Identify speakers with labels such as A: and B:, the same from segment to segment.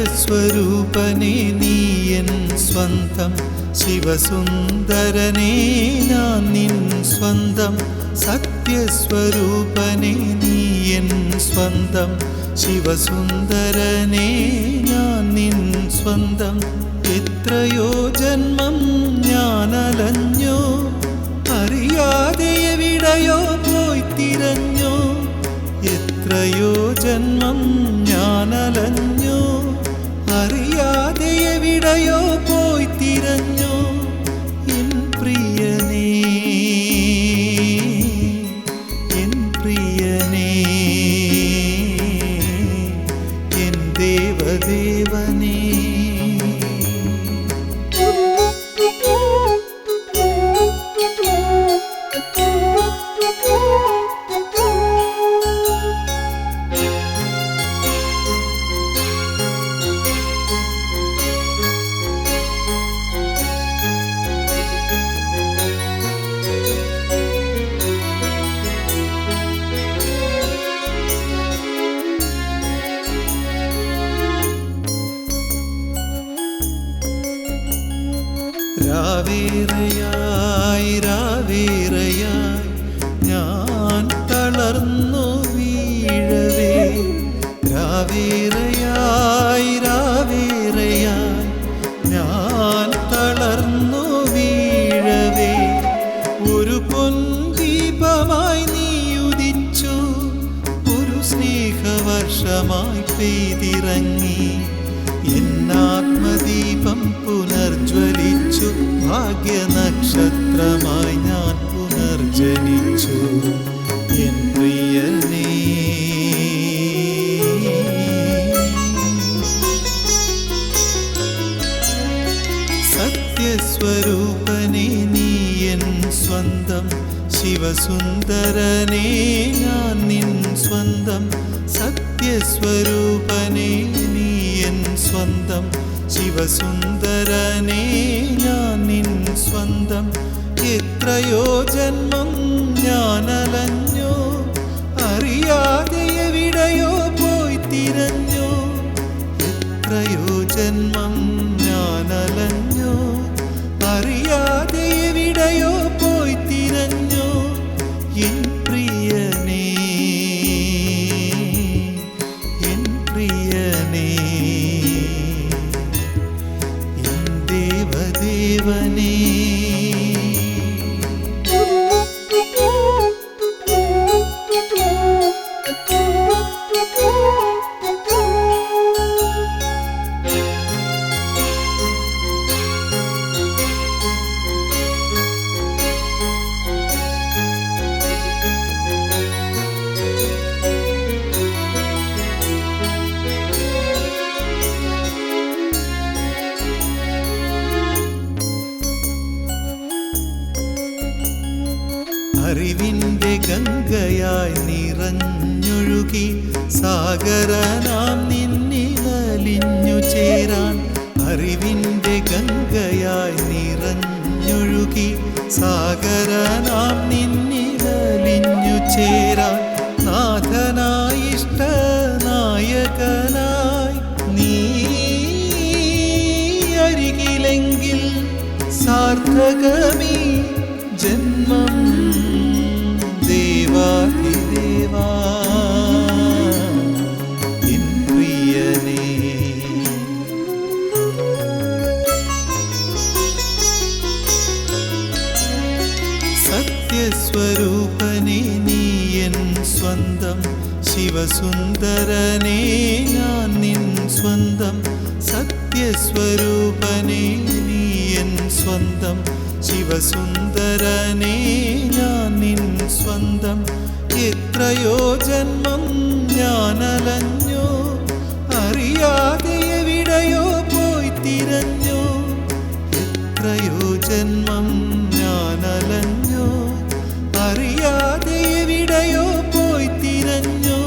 A: സത്യസ്വരൂപനേ നീ എൻ സ്വന്തം, ശിവസുന്ദരനേ ഞാൻ നിൻ സ്വന്തം. സത്യസ്വരൂപനേ നീ എൻ സ്വന്തം, ശിവസുന്ദരനേ ഞാൻ നിൻ സ്വന്തം. എത്രയോ ജന്മം ഞാനലഞ്ഞോ, അറിയാതെ എവിടെയോ പോയി തിരഞ്ഞോ. എത്രയോ ജന്മം ഞാനലഞ്ഞോ, അറിയാതെ എവിടെയോ പോയി തിരഞ്ഞോ. എൻ പ്രിയനേ, എൻ പ്രിയനേ, എൻ ദേവദേവനേ. രാവേറെയായി രാവേറെയായി ഞാൻ തളർന്നു വീഴവേ. രാവേറെയായി രാവേറെയായി ഞാൻ തളർന്നു വീഴവേ. ഒരു പൊൻദീപമായി നീ ഉദിച്ചു, ഒരു സ്നേഹവർഷമായി പെയ്തിറങ്ങി. എന്നാത്മദീപം പുനർജ്വലിച്ചു, ഭാഗ്യനക്ഷത്രമായി ഞാൻ പുനർജനിച്ചു. എൻ പ്രിയനേ, സത്യസ്വരൂപനേ നീ എൻ സ്വന്തം, ശിവസുന്ദരനേ ഞാൻ നിൻ സ്വന്തം. സത്യസ്വരൂപനേ നീ എൻ സ്വന്തം, ശിവസുന്ദരനേ ഞാൻ നിൻ സ്വന്തം. എത്രയോ ജന്മം ഞാനലഞ്ഞോ, അറിയാതെ എവിടെയോ പോയി തിരഞ്ഞോ. എത്രയോ ജന്മം ഞാനലഞ്ഞോ, അറിയാതെ എവിടെയോ പോയി തിരഞ്ഞോ. എൻ പ്രിയനേ, എൻ പ്രിയനേ, എൻ ദേവദേവനേ. അറിവിൻ്റെ ഗംഗയായി നിറഞ്ഞൊഴുകി, സാഗരനാം നിന്നിലലിഞ്ഞു ചേരാൻ. അറിവിൻ്റെ ഗംഗയായി നിറഞ്ഞൊഴുകി, സാഗരനാം നിന്നിലലിഞ്ഞു ചേരാൻ. നാഥനായി ഇഷ്ടനായകനായി നീ അരികിലെങ്കിൽ സാർത്ഥകമീ ജന്മം. ദേവാധിദേവാ, എൻ പ്രിയനേ, സത്യസ്വരൂപനേ നീ എൻ സ്വന്തം, ശിവസുന്ദരനേ ഞാൻ നിൻ സ്വന്തം. സത്യസ്വരൂപനേ നീ എൻ സ്വന്തം, ശിവസുന്ദരനേ ഞാൻ നിൻ സ്വന്തം. എത്രയോ ജന്മം ഞാനലഞ്ഞോ, അറിയാതെ എവിടെയോ പോയി തിരഞ്ഞോ. എത്രയോ ജന്മം ഞാനലഞ്ഞോ, അറിയാതെ എവിടെയോ പോയി തിരഞ്ഞോ.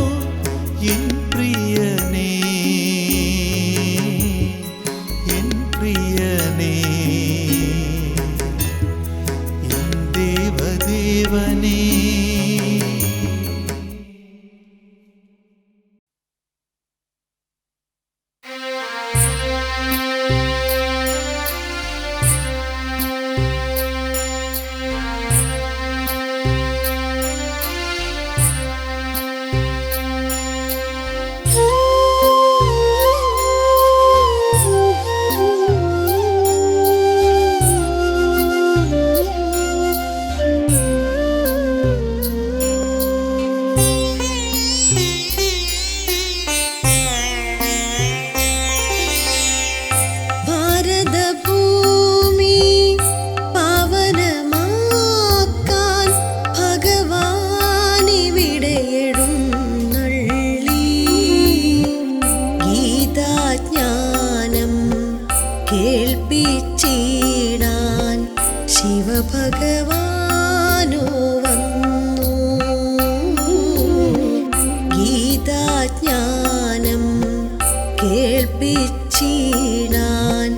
B: കേൾപ്പിച്ചിടാൻ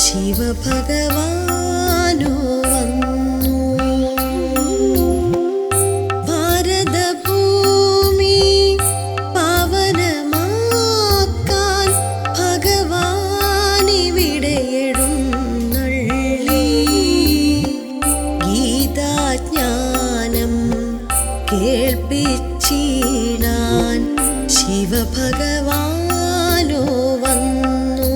B: ശിവഭഗവാനോ വന്നു. ഭാരതഭൂമി പാവനമാക്കാൻ ഭഗവാനിവിടെ എഴുന്നള്ളി. ഗീതാജ്ഞാനം കേൾപ്പിച്ചിടാൻ ശിവഭഗവാനോ വന്നു.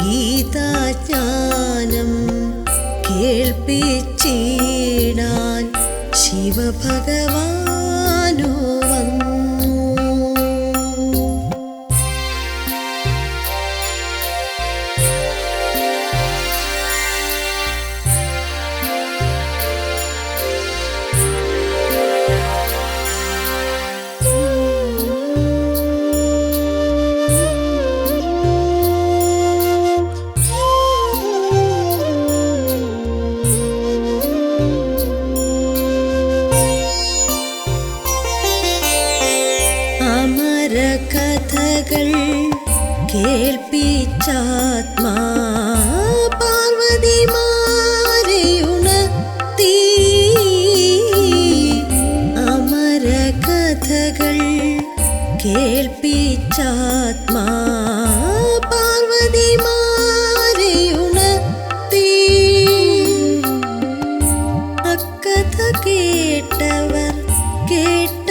B: ഗീതാജ്ഞാനം കേൾപ്പിച്ചിടാൻ ശിവഭഗവാനോ വന്നു. കഥകൾ കേൾപ്പിച്ചാത്മാ പാർവതിമാരെയുണർത്തി. അമരകഥകൾ കേൾപ്പിച്ചാത്മാ പാർവതിമാരെയുണർത്തി. അക്കഥ കേട്ടവർ കേട്ടവരെല്ലാം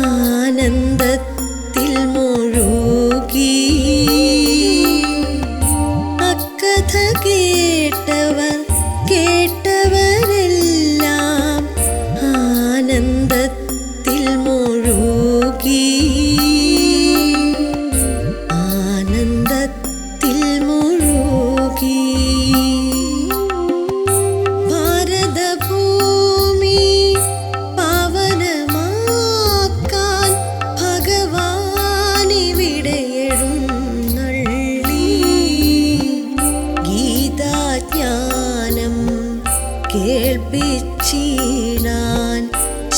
B: ആനന്ദത്തിൽ മുഴുകി. അക്കഥ കേട്ടവർ കേട്ടവരെല്ലാം ആനന്ദത്തിൽ മുഴുകി. ആനന്ദത്തിൽ മുഴുകി. ഭാരതഭൂമി പാവനമാക്കാൻ ഭഗവാനിവിടെ എഴുന്നള്ളി. ഗീതാജ്ഞാനം കേൾപ്പിച്ചിടാൻ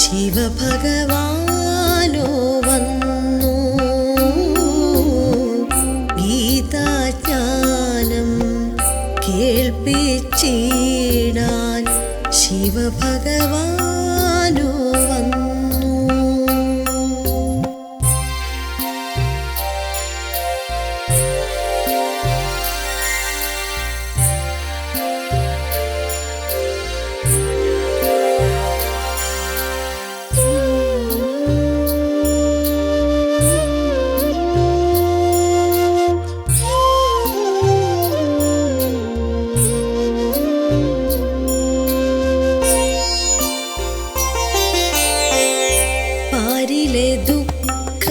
B: ശിവഭഗവാനോ വന്നു. ഗീതാജ്ഞാനം കേൾപ്പിച്ചിടാൻ ശിവഭഗവാനോ വന്നു. പാരിലെ ദുഃഖ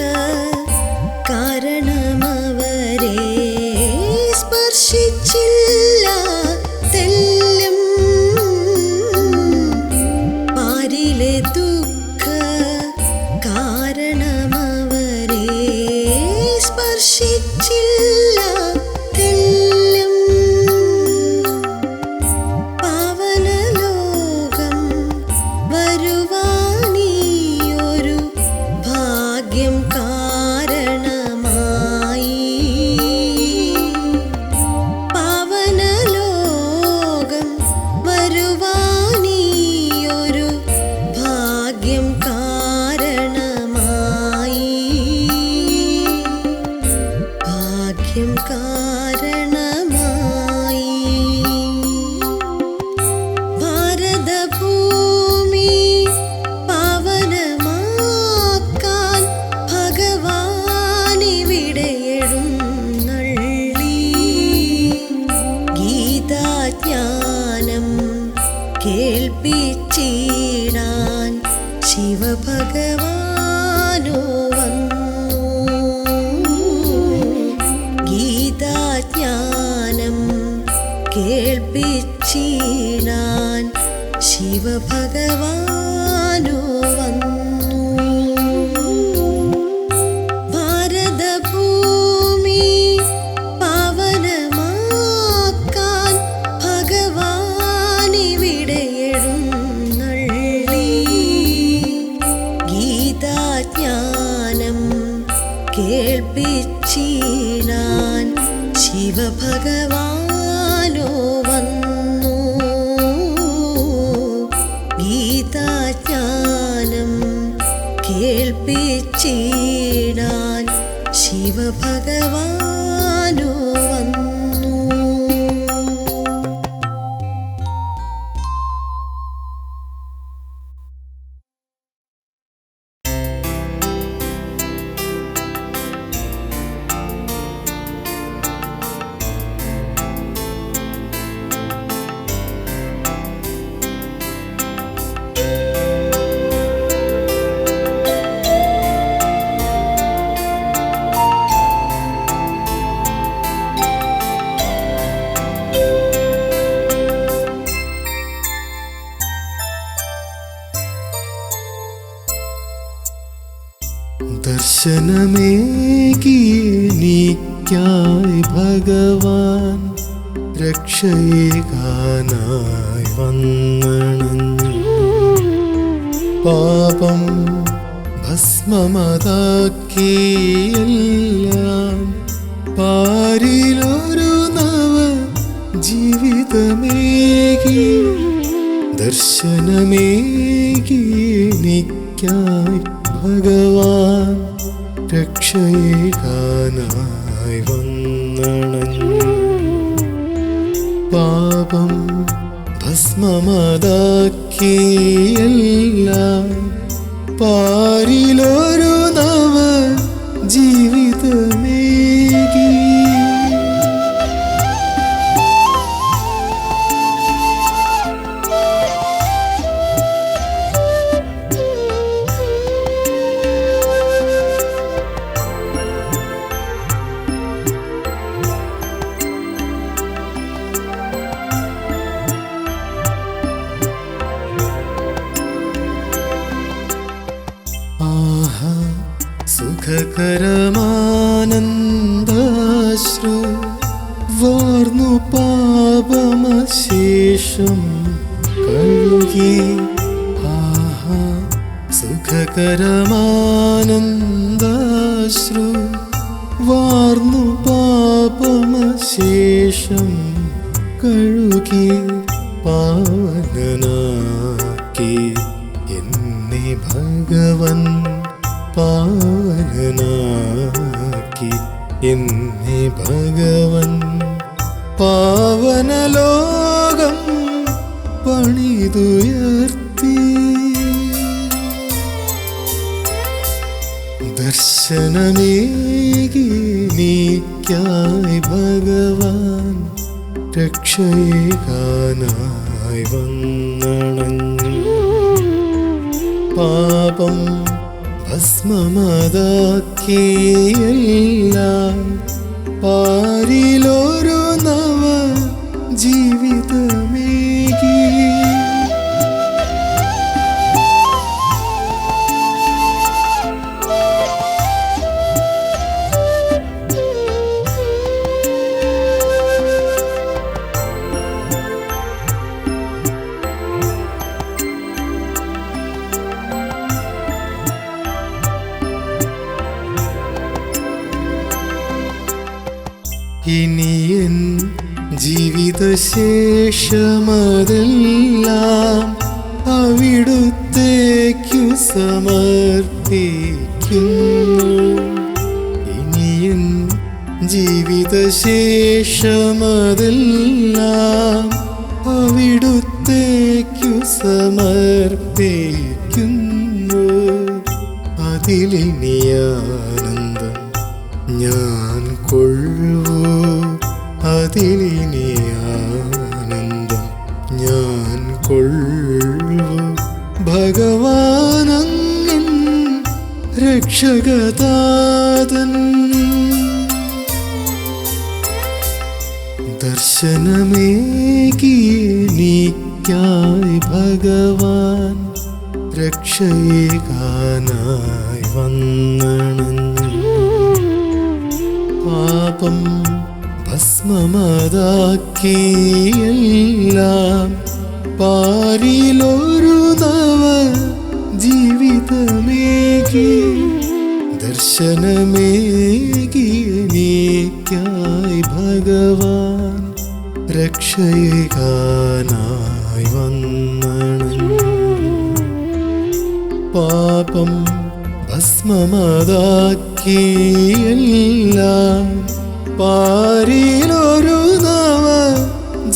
B: കാരണമവരെ സ്പർശിച്ചില്ല തെല്ലും. പാരിലെ ദുഃഖ കാരണമവരെ സ്പർശിച്ചില്ല തെല്ലും. പാവനലോകം വരുവാനീയൊരു ഭാഗ്യം കാരണമായി. പാവനലോകം വരുവാനീയൊരു ഭാഗ്യം കാരണമായി. ഭാഗ്യം കാരണമായി. ഭാരതഭൂമി പാവനമാക്കാൻ ഭഗവാനിവിടെ എഴുന്നള്ളി. ഗീതാജ്ഞാനം കേൾപ്പിച്ചിടാൻ ശിവഭഗവാനോ വന്നു. ഗീതാജ്ഞാനം കേൾപ്പിച്ചിടാൻ ശിവഭഗവാനോ വന്നു. ഭാരതഭൂമി പാവനമാക്കാൻ ഭഗവാനിവിടെ എഴുന്നള്ളി. ഗീതാജ്ഞാനം ശിവഭഗവാനോ വന്നു ഗീതാജ്ഞാനം കേൾപ്പിച്ചിടാൻ ശിവഭഗവാനോ വന്നു.
A: ദർശനമേകി എനിക്കായി ഭഗവാൻ രക്ഷയേകാനായി വന്നണഞ്ഞു. പാപം ഭസ്മമതാക്കിയെല്ലാം പാരിലൊരു നവ ജീവിതമേകി. ദർശനമേകി എനിക്കായി ഭഗവാൻ രക്ഷയേകാനായി വന്നണഞ്ഞു. പാപം ഭസ്മമതാക്കിയെല്ലാം പാരിലൊരു നവ ജീവിതമേകി. സുഖകരമാനന്ദാശ്രു വാർന്നു പാപമശേഷം കഴുകി. സുഖകരമാനന്ദാശ്രു വാർന്നു പാപമശേഷം കഴുകി. പാവനനാക്കി എന്നെ ഭഗവൻ പാവനനാക്കി എന്നെ ഭഗവൻ. പാവനലോകം പണിതുയർത്തി. ദർശനമേകി എനിക്കായി ഭഗവാൻ രക്ഷയേകാനായി വന്നണഞ്ഞു. പാപം ഭസ്മമതാക്കിയെല്ലാം പാരിലൊരു നവ ജീവിതമേകി. ഇനിയൻ ജീവിതശേഷമതെല്ലാം അവിടുത്തേക്കു സമർപ്പിക്കുന്നു. ഇനിയൻ ജീവിതശേഷമതെല്ലാം അവിടുത്തേക്കു സമർപ്പിക്കുന്നു. അതിലിനിയാനന്ദം ഞാൻ കൊള്ളുവോ, അതിലിനിയാനന്ദം ഞാൻ കൊള്ളുവോ. ഭഗവാനങ്ങിൻ രക്ഷകതാതൻ. ദർശനമേകി എനിക്കായി ഭഗവാൻ രക്ഷയേകാനായി വന്നണഞ്ഞു. പാപം ഭസ്മമതാക്കിയെല്ലാം പാരിലൊരു നവ ജീവിതമേകി. ദർശനമേകി എനിക്കായി ഭഗവാൻ രക്ഷയേകാനായി വന്നണഞ്ഞു പാപം ഭസ്മമതാക്കിയെല്ലാം പാരിലൊരു നവ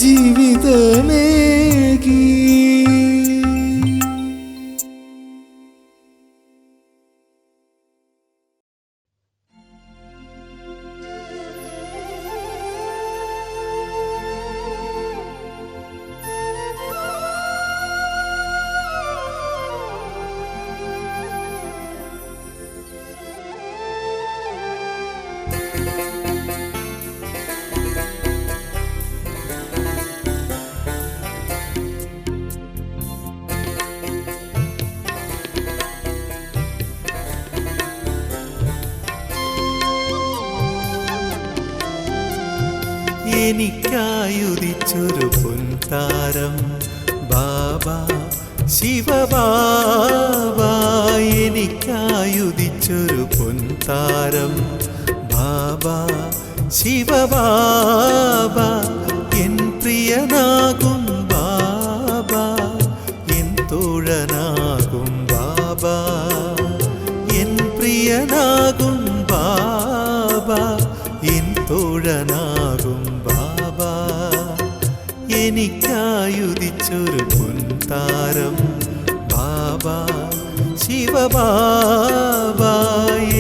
A: ജീവിതമേകി.
C: എനിക്കായുദിച്ചൊരു പൊൻതാരം ബാബാ ശിവബാബാ, എനിക്കായുദിച്ചൊരു പൊൻതാരം ബാബാ ശിവബാബാ, എൻ പ്രിയനാകും ബാബാ, എൻ തോഴനാകും ബാബാ, എൻ പ്രിയനാകും ബാബാ, എൻ തോഴനാകും ബാബാ, എനിക്കായുദിച്ചൊരു പൊൻതാരം ബാബാ ശിവബാബാ,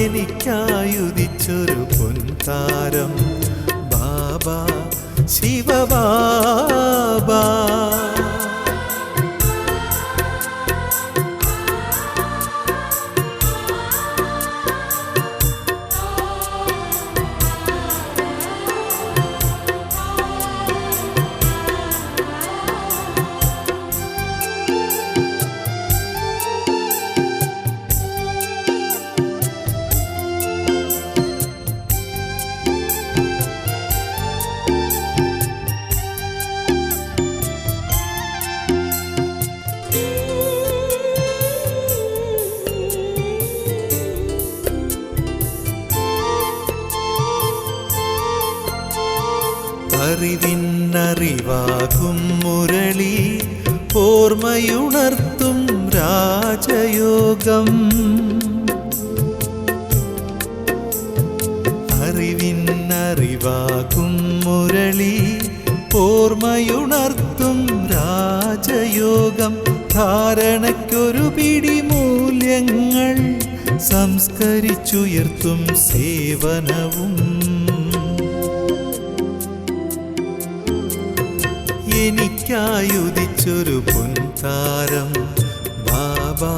C: എനിക്കായുദിച്ചൊരു പൊൻതാരം ബാബാ ശിവബാബാ. അറിവിന്നറിവാകും മുരളി ഓർമ്മയുണർത്തും രാജയോഗം, അറിവിന്നറിവാകും മുരളി ഓർമ്മയുണർത്തും രാജയോഗം, ധാരണയ്ക്കൊരു പിടി മൂല്യങ്ങൾ സംസ്കരിച്ചുയർത്തും സേവനവും, എനിക്കായുദിച്ചൊരു പൊൻതാരം ബാബാ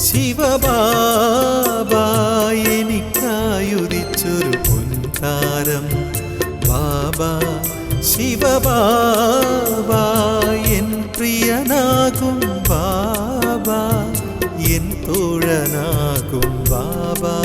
C: ശിവബാബാ, എനിക്കായുദിച്ചൊരു പൊൻതാരം ബാബാ ശിവബാബാ, എൻ പ്രിയനാകും ബാബാ, എൻ തോഴനാകും ബാബാ.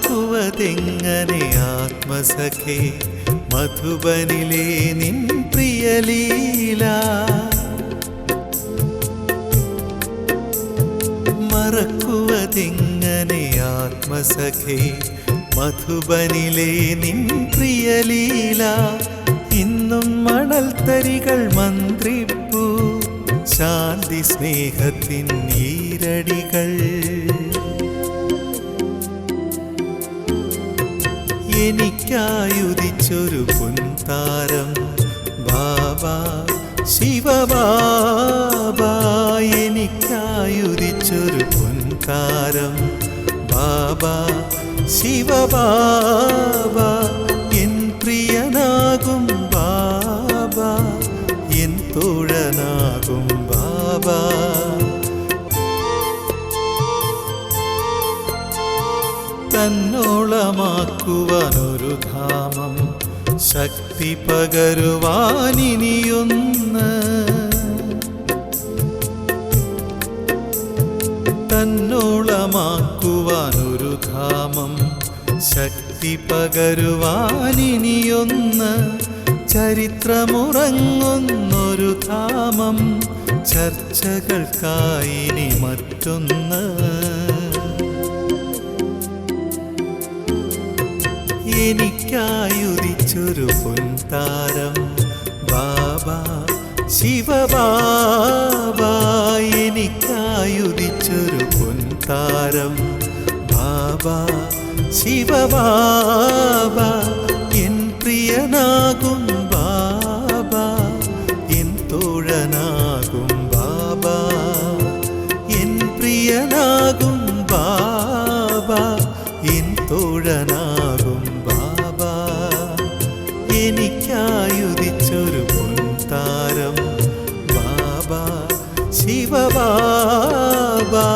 C: മറക്കുവതെങ്ങനെ ആത്മസഖേ മധുബനിലെ നിൻ പ്രിയലീല, മറക്കുവതെങ്ങനെ ആത്മസഖേ മധുബനിലെ നിൻ പ്രിയലീല, ഇന്നും മണൽത്തരികൾ മന്ത്രിപ്പൂ ശാന്തി സ്നേഹത്തിൻ ഈരടികൾ, എനിക്കായുദിച്ചൊരു പൊൻതാരം ബാബാ ശിവബാബാ, എനിക്കായുദിച്ചൊരു പൊൻതാരം ബാബാ ശിവബാബാ, എൻ പ്രിയനാകും ബാബാ, എൻ തോഴനാകും ബാബാ. തന്നോളമാക്കുവാനൊരു ധാമം, ശക്തി പകരുവാനിനിയൊന്ന്. തന്നോളമാക്കുവാനൊരു ധാമം, ശക്തി പകരുവാനിനിയൊന്ന്. ചരിത്രമുറങ്ങുന്നൊരു ധാമം, ചർച്ചകൾക്കായിനി മറ്റൊന്ന്. എനിക്കായുദിച്ചൊരു പൊൻതാരം ബാബാ ശിവബാബാ. എനിക്കായുദിച്ചൊരു പൊൻതാരം ബാബാ ശിവബാബാ. എൻ പ്രിയനാകും ബാബാ, എൻ തോഴനാകും ബാബാ. എൻ പ്രിയനാകും ബാബാ, എൻ തോഴനാകും ബാബാ. എനിക്കായുദിച്ചൊരു പൊൻതാരം ബാബാ ശിവബാബാ.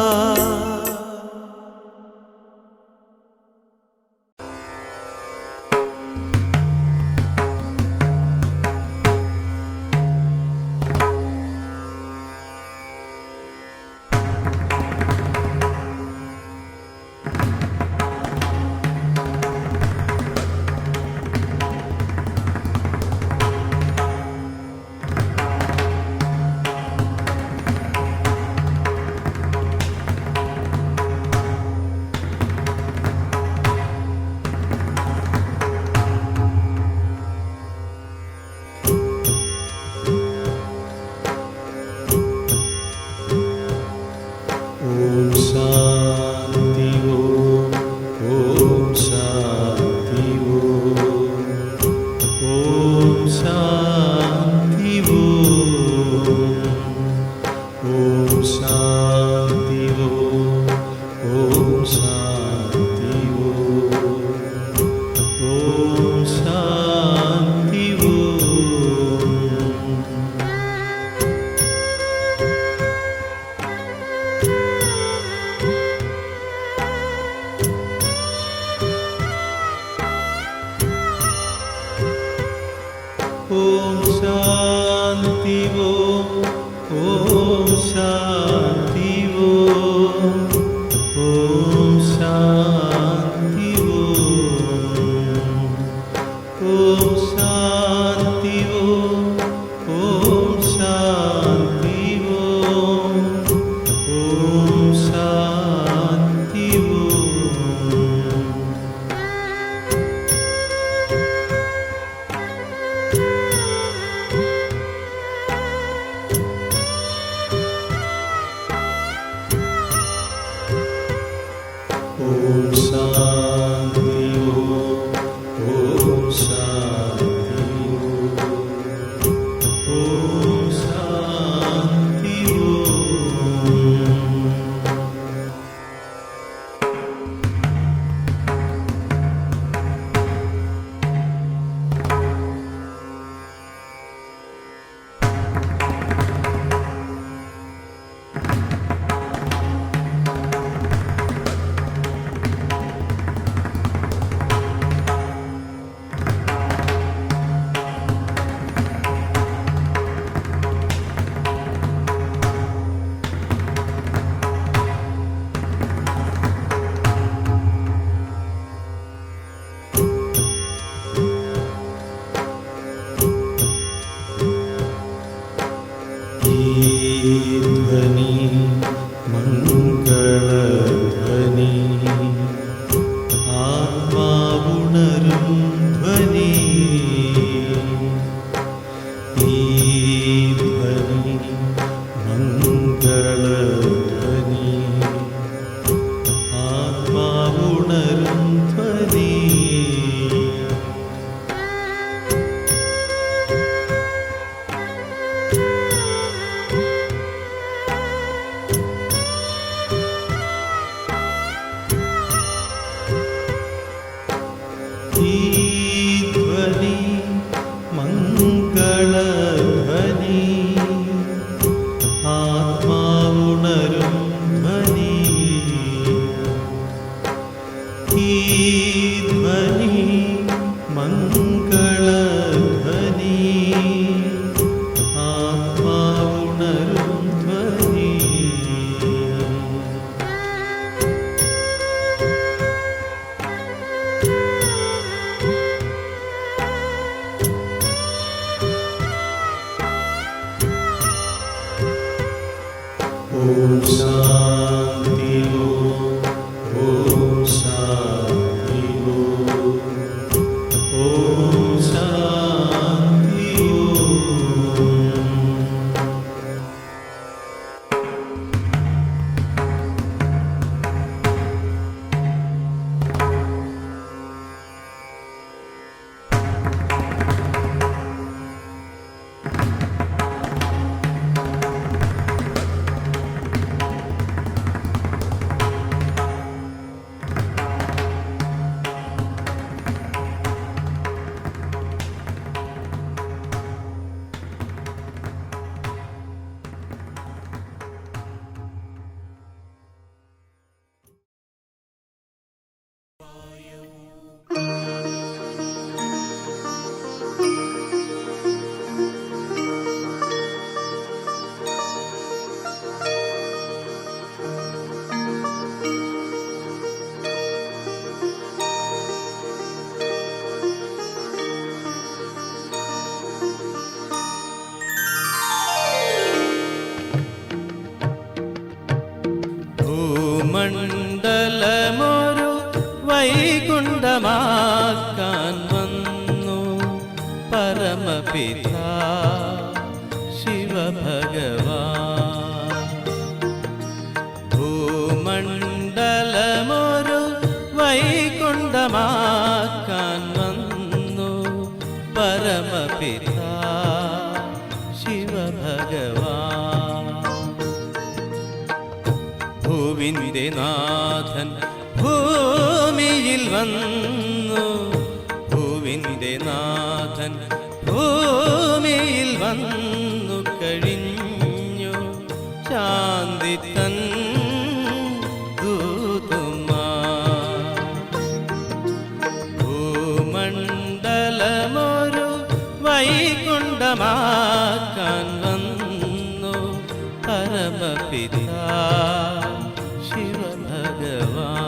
C: ഈ ധ്വനി മംഗളധ്വനി ആത്മാവുണരും ധ്വനി ഓം ശാന്തി ഓം ശാന്തി ഓം ശാന്തി ഭൂമണ്ഡലമൊരു വൈകുണ്ഠമാക്കാൻ വന്നു പരമപിതാ ശിവഭഗവാൻ. ഭൂമണ്ഡലമൊരു വൈകുണ്ഠമാക്കാൻ വന്നു പരമപിതാ ശിവഭഗവാൻ. ഭൂവിന്റെ നാഥൻ ഭൂമിയിൽ വന്നു, ഭൂവിന്റെ നാഥൻ ഭൂമിയിൽ വന്നു കഴിഞ്ഞു. ശാന്തി തൻ ദൂതുമാ ഭൂമണ്ഡലമൊരു വൈകുണ്ഠമാക്കാൻ വന്നു പരമപിതാ ശിവഭഗവാൻ.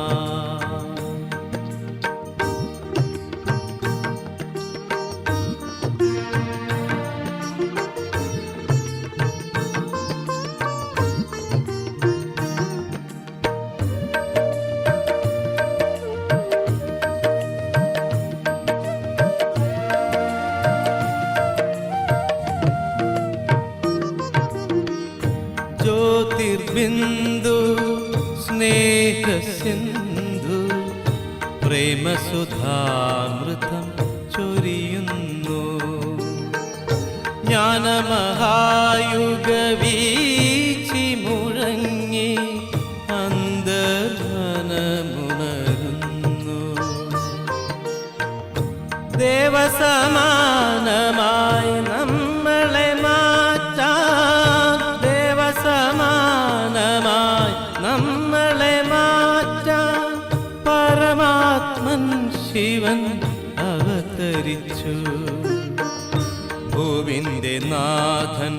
C: ജ്യോതിർബിന്ദു സ്നേഹസിന്ധു പ്രേമസുധാമൃതം ചൊരിയുന്നു. ജ്ഞാനമഹായുഗ വീച്ചി മുഴങ്ങി അന്തർമനമുണരുന്നു. ദേവസമാനമായി നമ്മളെ മാറ്റാൻ, ദേവസമാനമായി നമ്മളെ മാറ്റാൻ പരമാത്മൻ ശിവൻ അവതരിച്ചു. ഭൂവിന്റെ നാഥൻ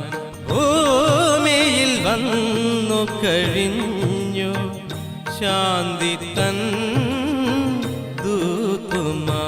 C: ഭൂമിയിൽ വന്നു കഴിഞ്ഞു. ശാന്തി തൻ ദൂതുമാ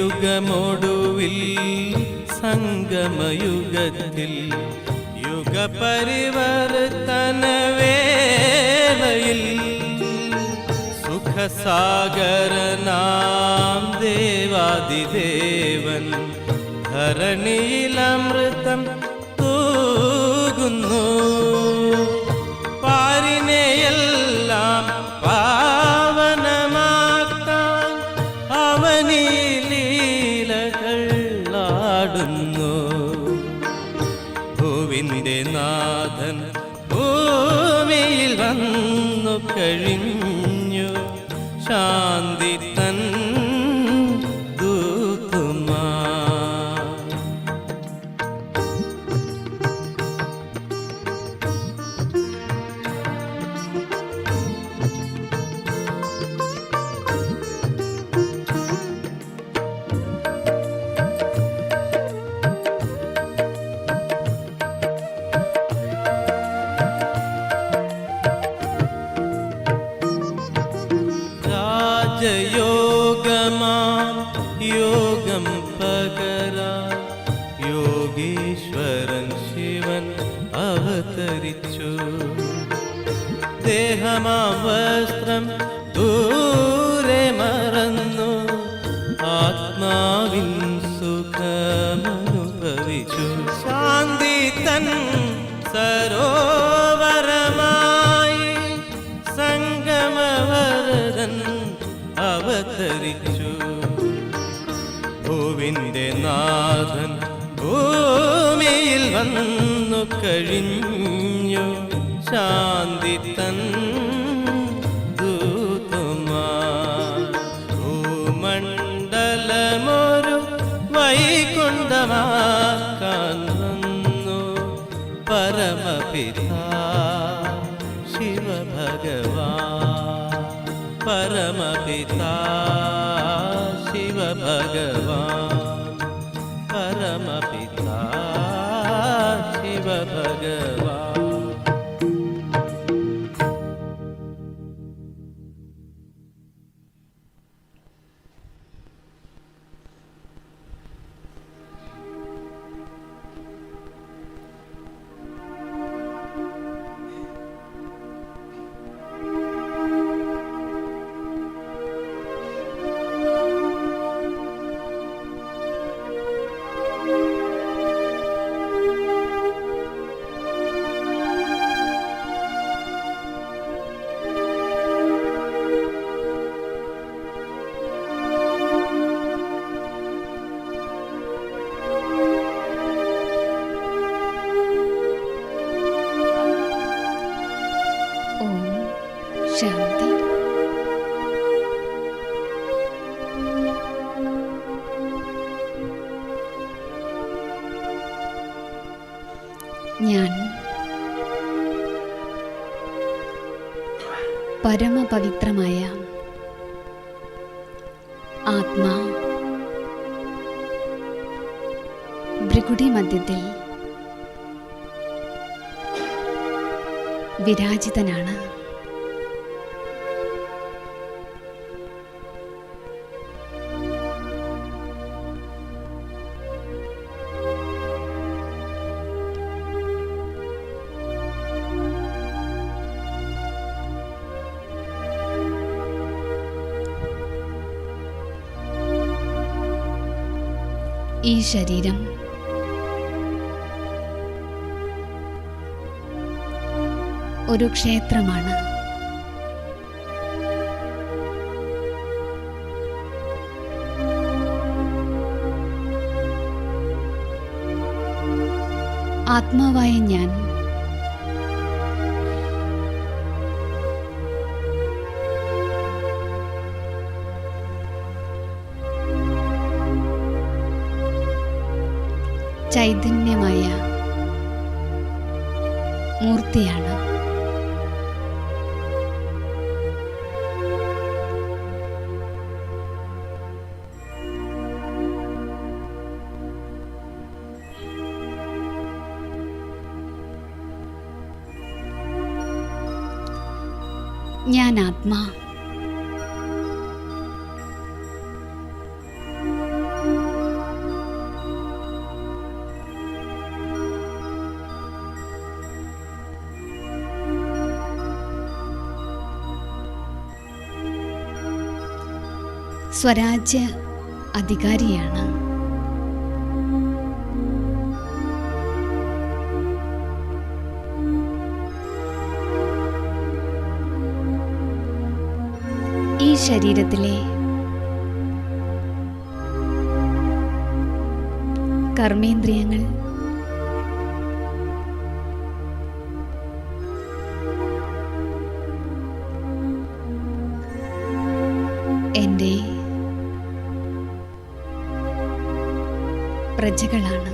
C: കലിയുഗമൊടുവിൽ സംഗമയുഗത്തിൽ യുഗപരിവർത്തന വേളയിൽ സുഖസാഗരനാം ദേവാദിദേവൻ ധരണിയിലമൃതം തൂകുന്നു. പാരിനെയെല്ലാം പാവനമാക്കാൻ അവനീ ലീലകൾ പാടുന്നു. ഭൂവിന്റെ നാഥൻ ഭൂമിയിൽ വന്നു കഴിഞ്ഞു. ശാന്തി തൻ ദൂതുമാ. രാജയോഗമാം യോഗം പകരാൻ യോഗീശ്വരൻ ശിവൻ അവതരിച്ചു. ദേഹമാം വസ്ത്രം ദൂരെ മറന്നു ആത്മാവിൻ സുഖമനുഭവിച്ചു. ശാന്തി തൻ സരോവരമായി സംഗമവരദൻ അവതരിച്ചു. ഭൂവിന്റെ നാഥൻ ഭൂമിയിൽ വന്നു കഴിഞ്ഞു. ശാന്തി തൻ ദൂതുമാ. ഭൂമണ്ഡലമൊരു വൈകുണ്ഠമാക്കാൻ വന്നു പരമപിതാ ശിവഭഗവാൻ. പരമപിതാ ശിവഭഗവാൻ. പരമപിതാ ശിവഭഗവാൻ.
D: ശാന്തി. ഞാൻ പരമപവിത്രമായ ആത്മാ ഭൃഗുടി മധ്യത്തിൽ വിരാജിതനാണ്. ഈ ശരീരം ഒരു ക്ഷേത്രമാണ്. ആത്മാവായ ഞാൻ ചൈതന്യമായ മൂർത്തിയാണ്. ഞാൻ ആത്മാ. സ്വരാജ്യ അധികാരിയാണ്. ഈ ശരീരത്തിലെ കർമ്മേന്ദ്രിയങ്ങൾ എൻ്റെ പ്രജകളാണ്.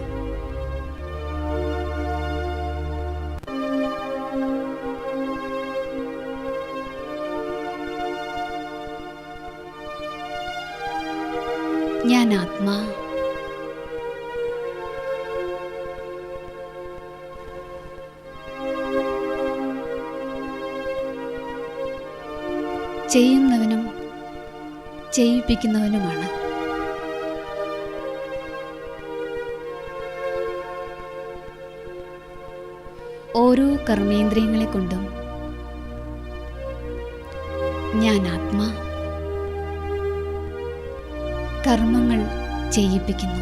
D: ഞാൻ ആത്മാ. ചെയ്യുന്നവനും ചെയ്യിപ്പിക്കുന്നവനുമാണ്. ഓരോ കർമ്മേന്ദ്രിയങ്ങളെ കൊണ്ടും ഞാൻ ആത്മാ കർമ്മങ്ങൾ ചെയ്യിപ്പിക്കുന്നു.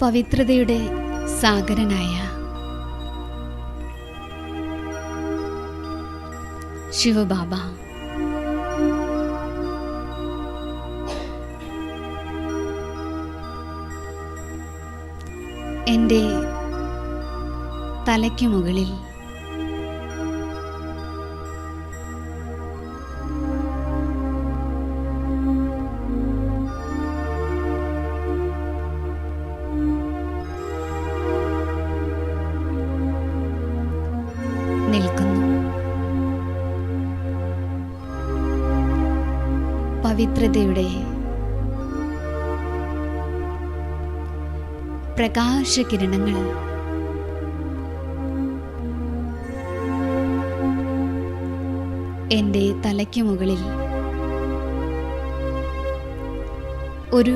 D: പവിത്രതയുടെ സാഗരനായ ശിവബാബ, എൻ്റെ തലയ്ക്കു മുകളിൽ നിൽക്കുന്നു. പവിത്രതയുടെ പ്രകാശകിരണങ്ങൾ എൻ്റെ തലയ്ക്കു മുകളിൽ ഒരു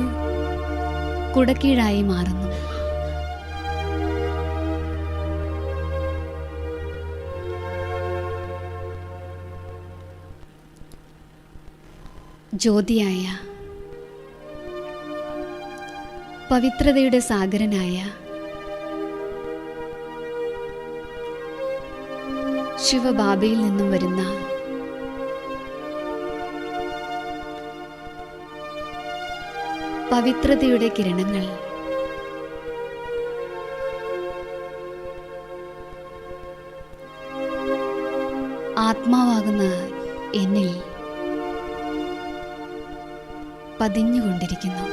D: കുടക്കീഴായി മാറുന്നു. ജ്യോതിയായ പവിത്രതയുടെ സാഗരനായ ശിവബാബയിൽ നിന്നും വരുന്ന പവിത്രതയുടെ കിരണങ്ങൾ ആത്മാവാകുന്ന എന്നിൽ പതിഞ്ഞുകൊണ്ടിരിക്കുന്നു.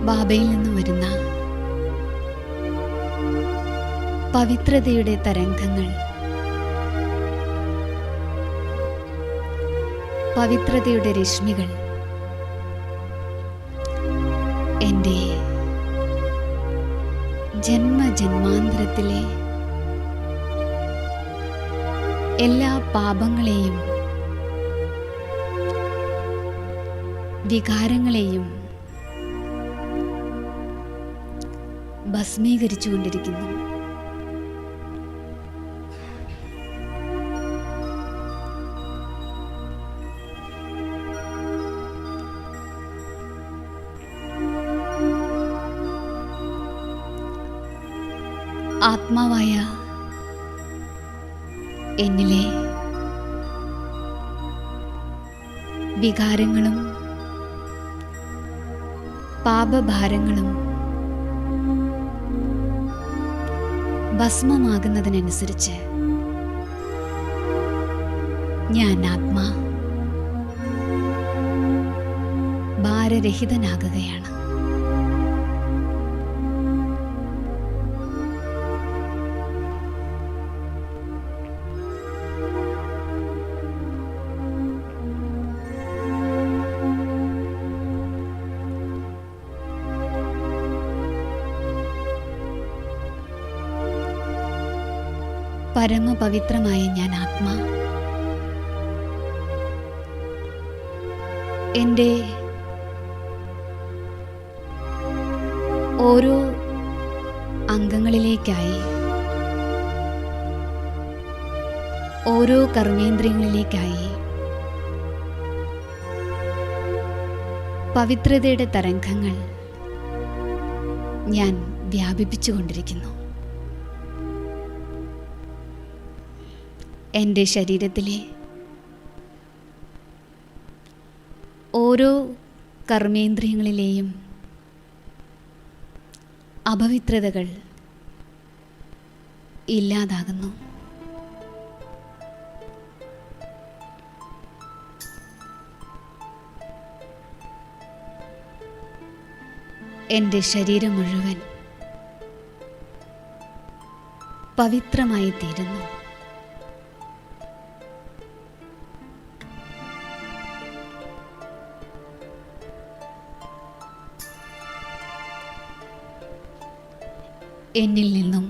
D: ബാബയിൽ നിന്നും വരുന്ന പവിത്രതയുടെ തരംഗങ്ങൾ പവിത്രതയുടെ രശ്മികൾ എൻ്റെ ജന്മജന്മാന്തരത്തിലെ എല്ലാ പാപങ്ങളെയും വികാരങ്ങളെയും ഭസ്മീകരിച്ചുകൊണ്ടിരിക്കുന്നു. ആത്മാവായ എന്നിലെ വികാരങ്ങളും പാപഭാരങ്ങളും ഭസ്മമാകുന്നതിനനുസരിച്ച് ഞാൻ ആത്മാ ഭാരരഹിതനാകുകയാണ്. പരമപവിത്രമായ ഞാൻ ആത്മാ എൻ്റെ ഓരോ അംഗങ്ങളിലേക്കായി, ഓരോ കർമ്മേന്ദ്രിയങ്ങളിലേക്കായി പവിത്രതയുടെ തരംഗങ്ങൾ ഞാൻ വ്യാപിപ്പിച്ചുകൊണ്ടിരിക്കുന്നു. എൻ്റെ ശരീരത്തിലെ ഓരോ കർമ്മേന്ദ്രിയങ്ങളിലെയും അപവിത്രതകൾ ഇല്ലാതാകുന്നു. എൻ്റെ ശരീരം മുഴുവൻ പവിത്രമായി തീരുന്നു. എന്നിൽ നിന്നും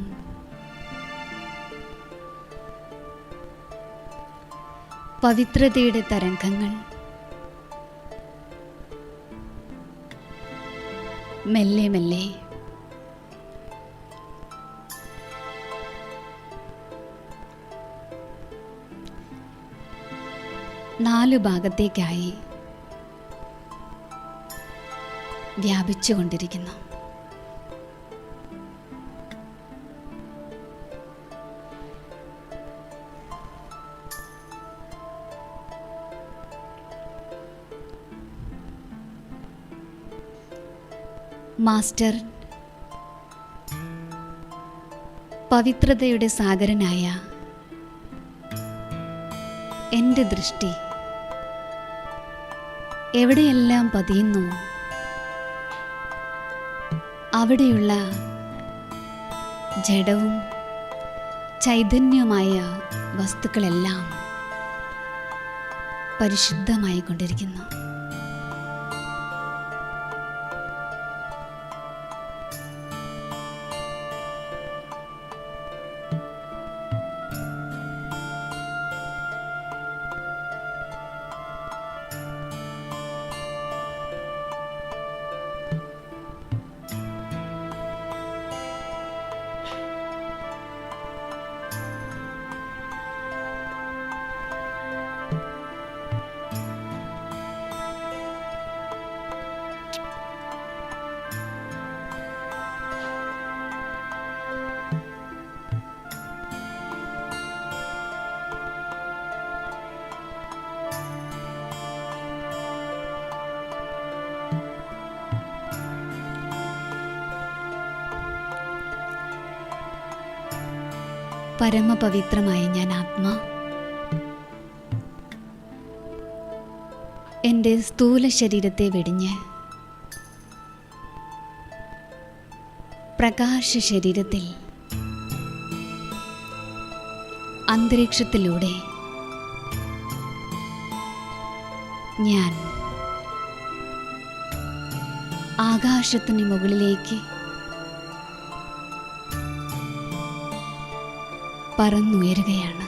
D: പവിത്രതയുടെ തരംഗങ്ങൾ മെല്ലെ മെല്ലെ നാലു ഭാഗത്തേക്കായി വ്യാപിച്ചുകൊണ്ടിരിക്കുന്നു. മാസ്റ്റർ പവിത്രതയുടെ സാഗരനായ എൻ്റെ ദൃഷ്ടി എവിടെയെല്ലാം പതിയുന്നു അവിടെയുള്ള ജഡവും ചൈതന്യവുമായ വസ്തുക്കളെല്ലാം പരിശുദ്ധമായി കൊണ്ടിരിക്കുന്നു. പരമപവിത്രമായ ഞാൻ ആത്മാ എൻ്റെ സ്ഥൂല ശരീരത്തെ വെടിഞ്ഞ് പ്രകാശ ശരീരത്തിൽ അന്തരീക്ഷത്തിലൂടെ ഞാൻ ആകാശത്തിന് മുകളിലേക്ക് പറന്നുയരുകയാണ്.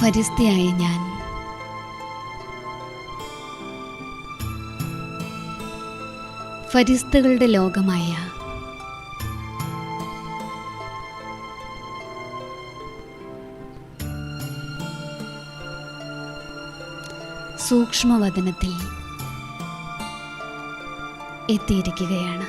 D: ഫരിസ്തയായ ഞാൻ ഫരിസ്തകളുടെ ലോകമായ സൂക്ഷ്മവദനത്തിൽ എത്തിയിരിക്കുകയാണ്.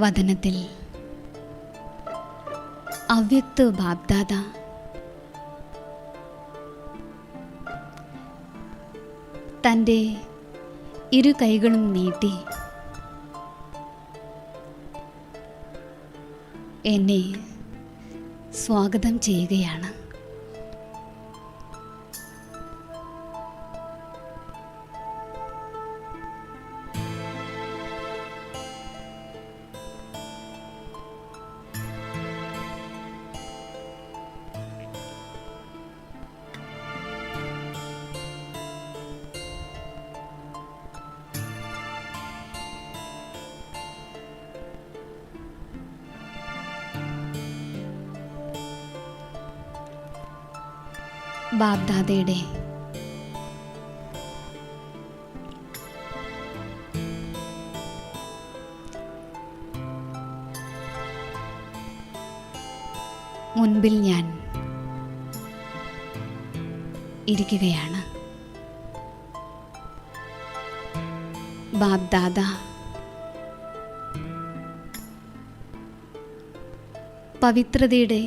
D: വദനത്തിൽ അവ്യക്ത ബാബ്ദാദ തൻ്റെ ഇരു കൈകളും നീട്ടി എന്നെ സ്വാഗതം ചെയ്യുകയാണ്. ബാബ്ദാദയുടെ മുൻപിൽ ഞാൻ ഇരിക്കുകയാണ്. ബാബ്ദാദ പവിത്രതയുടെ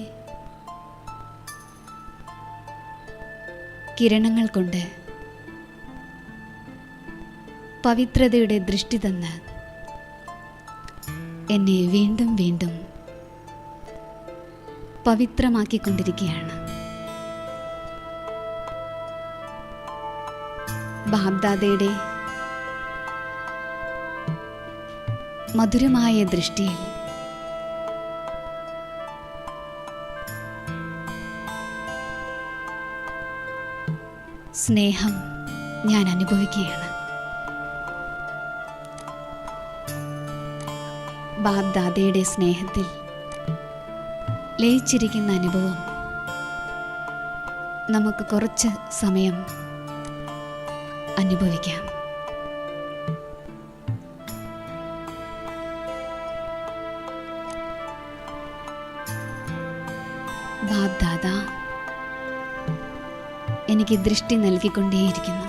D: കിരണങ്ങൾ കൊണ്ട് പവിത്രതയുടെ ദൃഷ്ടി തന്ന് എന്നെ വീണ്ടും വീണ്ടും പവിത്രമാക്കിക്കൊണ്ടിരിക്കുകയാണ്. ബാബ്ദാദയുടെ മധുരമായ ദൃഷ്ടിയിൽ സ്നേഹം ഞാൻ അനുഭവിക്കുകയാണ്. ബാബ്ദാദയുടെ സ്നേഹത്തിൽ ലയിച്ചിരിക്കുന്ന അനുഭവം നമുക്ക് കുറച്ച് സമയം അനുഭവിക്കാം. ബാബ്ദാദ എനിക്ക് ദൃഷ്ടി നൽകിക്കൊണ്ടേയിരിക്കുന്നു.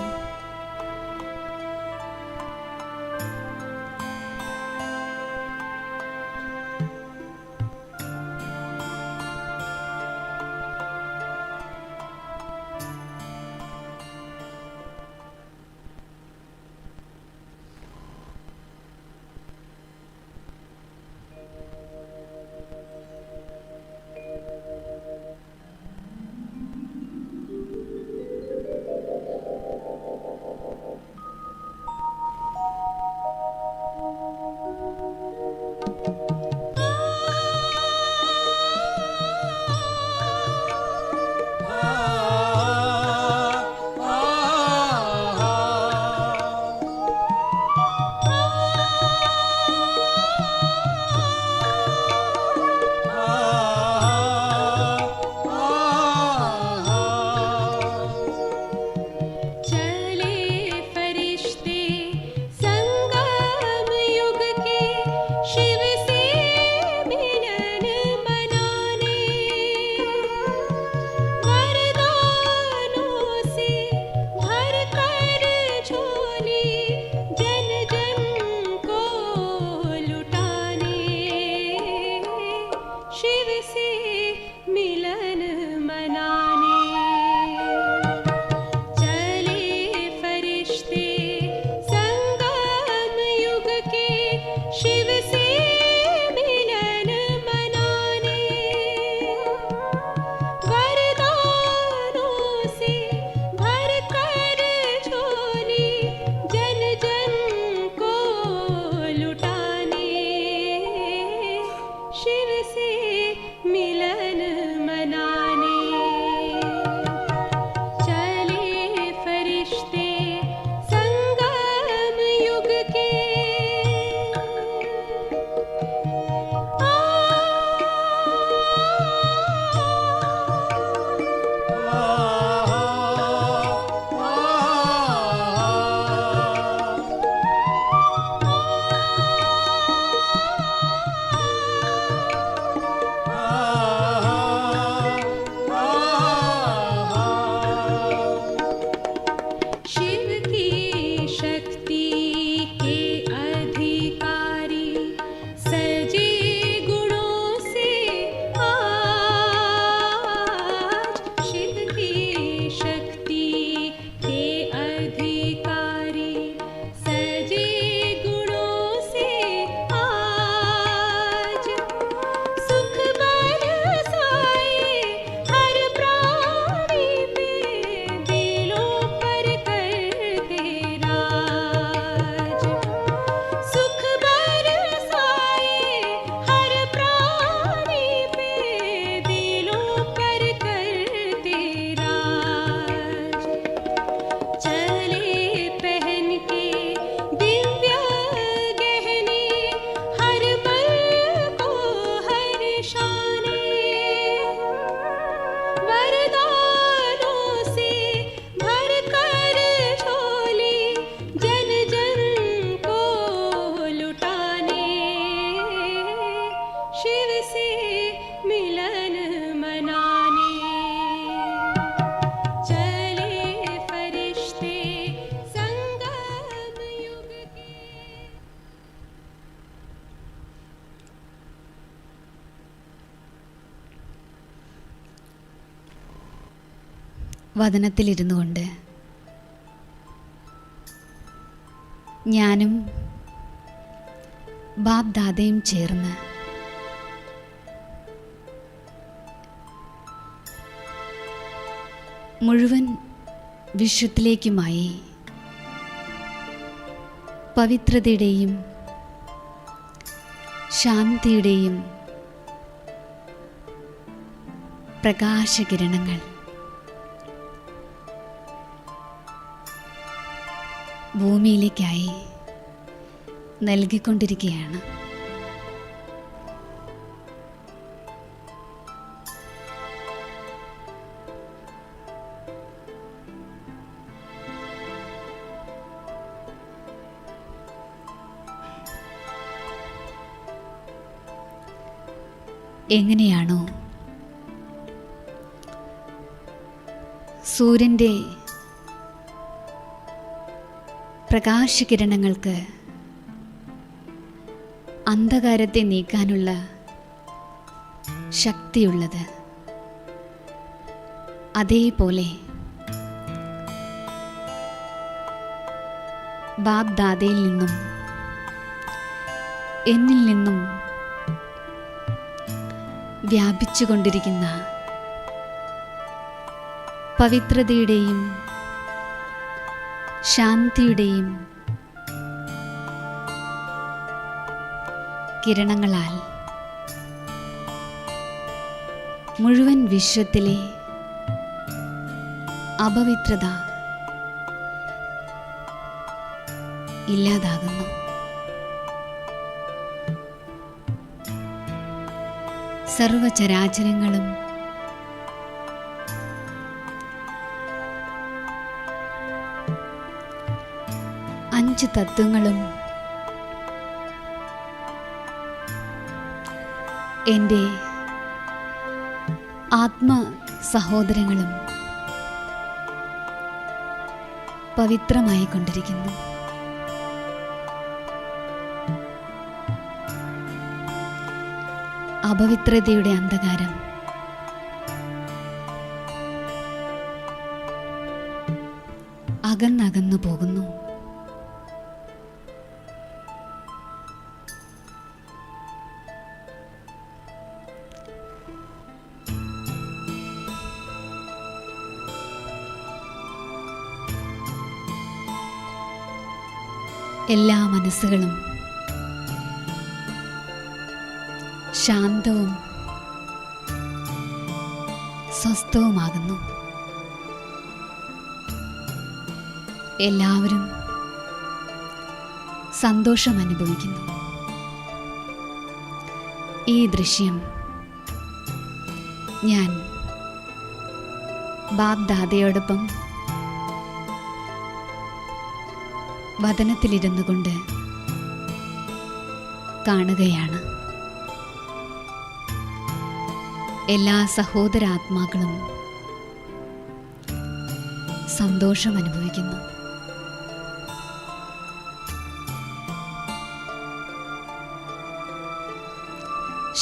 D: വദനത്തിലിരുന്നു കൊണ്ട് ഞാനും ബാബ് ദാദയും ചേർന്ന് മുഴുവൻ വിശ്വത്തിലേക്കുമായി പവിത്രതയുടെയും ശാന്തിയുടെയും പ്രകാശകിരണങ്ങൾ ഭൂമിയിലേക്കായി നൽകിക്കൊണ്ടിരിക്കുകയാണ്. എങ്ങനെയാണോ സൂര്യൻ്റെ പ്രകാശകിരണങ്ങൾക്ക് അന്ധകാരത്തെ നീക്കാനുള്ള ശക്തിയുള്ളത്, അതേപോലെ ബാബ് ദാദയിൽ നിന്നും എന്നിൽ നിന്നും വ്യാപിച്ചുകൊണ്ടിരിക്കുന്ന പവിത്രതയുടെയും ശാന്തിയുടെയും കിരണങ്ങളാൽ മുഴുവൻ വിശ്വത്തിലെ അപവിത്രത ഇല്ലാതാകുന്നു. സർവചരാചരങ്ങളും അഞ്ച് തത്വങ്ങളും എൻ്റെ ആത്മ സഹോദരങ്ങളും പവിത്രമായി കൊണ്ടിരിക്കുന്നു. അപവിത്രതയുടെ അന്ധകാരം അകന്നകന്നു പോകുന്നു. എല്ലാ മനസ്സുകളും ശാന്തവും സ്വസ്ഥവുമാകുന്നു. എല്ലാവരും സന്തോഷം അനുഭവിക്കുന്നു. ഈ ദൃശ്യം ഞാൻ ബാബ് ദാദയോടൊപ്പം വദനത്തിലിരുന്നു കൊണ്ട് കാണുകയാണ്. എല്ലാ സഹോദരാത്മാക്കളും സന്തോഷം അനുഭവിക്കുന്നു.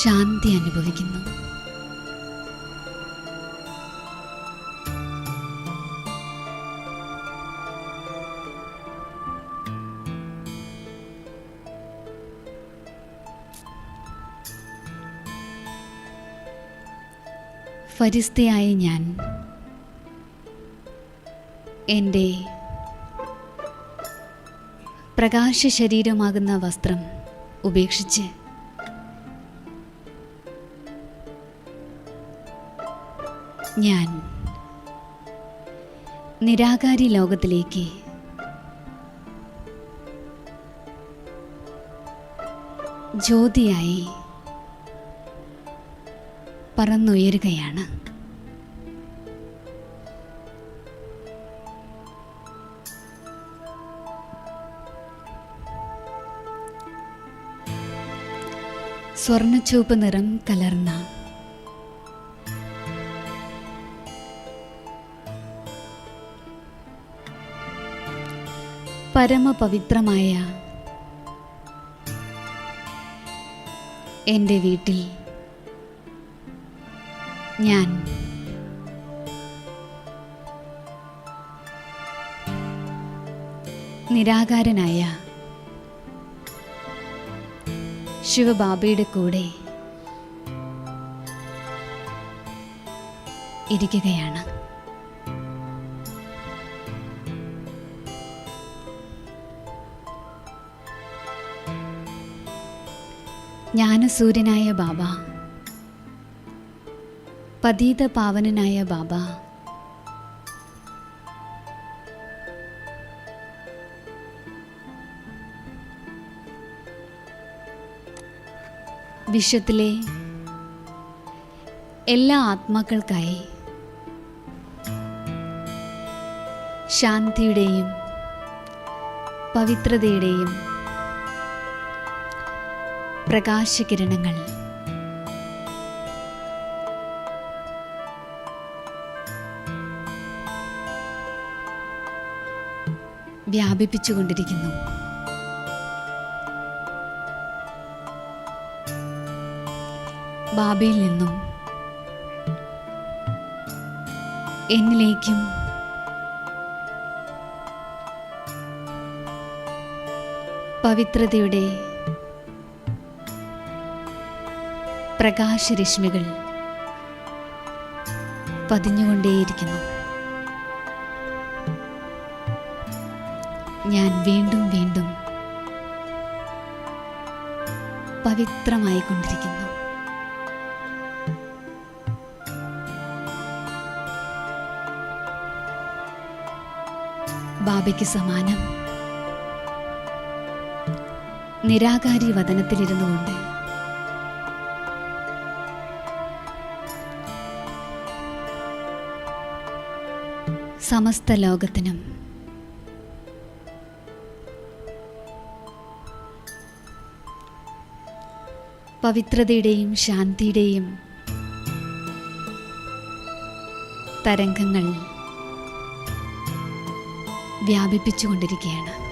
D: ശാന്തി അനുഭവിക്കുന്നു. ഫരിസ്തയായി ഞാൻ എൻ്റെ പ്രകാശ ശരീരമാകുന്ന വസ്ത്രം ഉപേക്ഷിച്ച് ഞാൻ നിരാകാരി ലോകത്തിലേക്ക് ജ്യോതിയായി പറന്നുയരുകയാണ്. സ്വർണ്ണച്ചുവപ്പ് നിറം കലർന്ന പരമപവിത്രമായ എൻ്റെ വീട്ടിൽ ഞാൻ നിരാകാരനായ ശിവബാബയുടെ കൂടെ ഇരിക്കുകയാണ്. ജ്ഞാനസൂര്യനായ ബാബ, പതീത പാവനനായ ബാബ, വിശ്വത്തിലെ എല്ലാ ആത്മാക്കൾക്കായി ശാന്തിയുടെയും പവിത്രതയുടെയും പ്രകാശകിരണങ്ങൾ വ്യാപിപ്പിച്ചുകൊണ്ടിരിക്കുന്നു. ബാബയിൽ നിന്നും എന്നിലേക്കും പവിത്രതയുടെ പ്രകാശരശ്മികൾ പതിഞ്ഞുകൊണ്ടേയിരിക്കുന്നു. ഞാൻ വീണ്ടും വീണ്ടും പവിത്രമായിക്കൊണ്ടിരിക്കുന്നു. ബാബയ്ക്ക് സമാനം നിരാകാരി വദനത്തിലിരുന്നു കൊണ്ട് സമസ്ത ലോകത്തിനും പവിത്രതയുടെയും ശാന്തിയുടെയും തരംഗങ്ങൾ വ്യാപിപ്പിച്ചുകൊണ്ടിരിക്കുകയാണ്.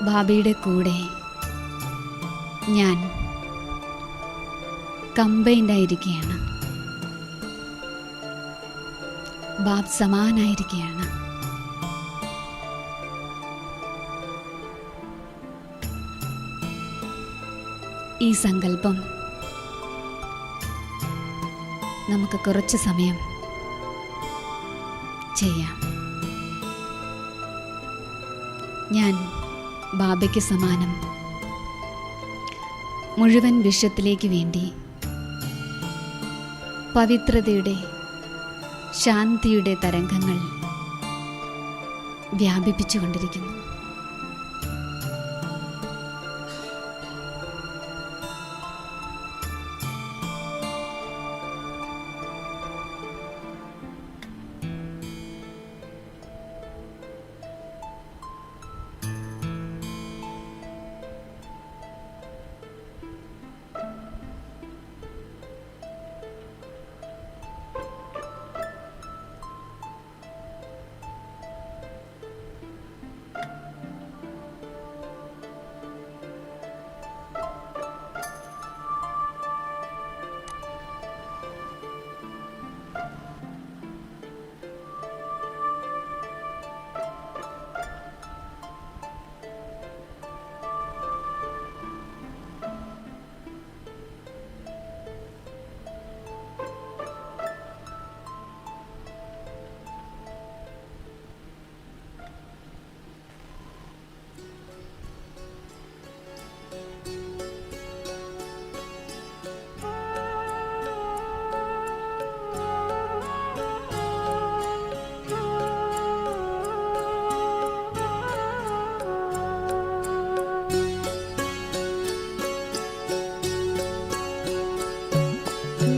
D: ബാബയുടെ കൂടെ ഞാൻ കമ്പൈൻഡായിരിക്കുകയാണ്. ബാബ് സമാനായിരിക്കുകയാണ്. ഈ സങ്കല്പം നമുക്ക് കുറച്ച് സമയം ചെയ്യാം. ഞാൻ ബാബയ്ക്ക് സമാനം മുഴുവൻ വിശ്വത്തിലേക്ക് വേണ്ടി പവിത്രതയുടെ ശാന്തിയുടെ തരംഗങ്ങൾ വ്യാപിപ്പിച്ചുകൊണ്ടിരിക്കുന്നു.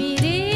E: मेरे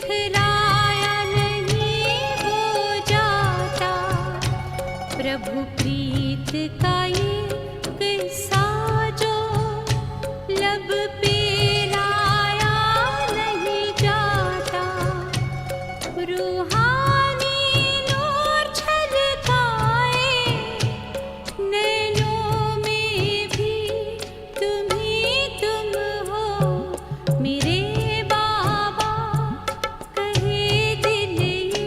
E: बिखराया नहीं हो जाता। प्रभु प्रीत का ये किस्सा जो लब पे लाया नहीं जाता। रूहानी नूर छलकाए नैनों में भी तुम ही तुम हो। मेरे बाबा कहे दिल ये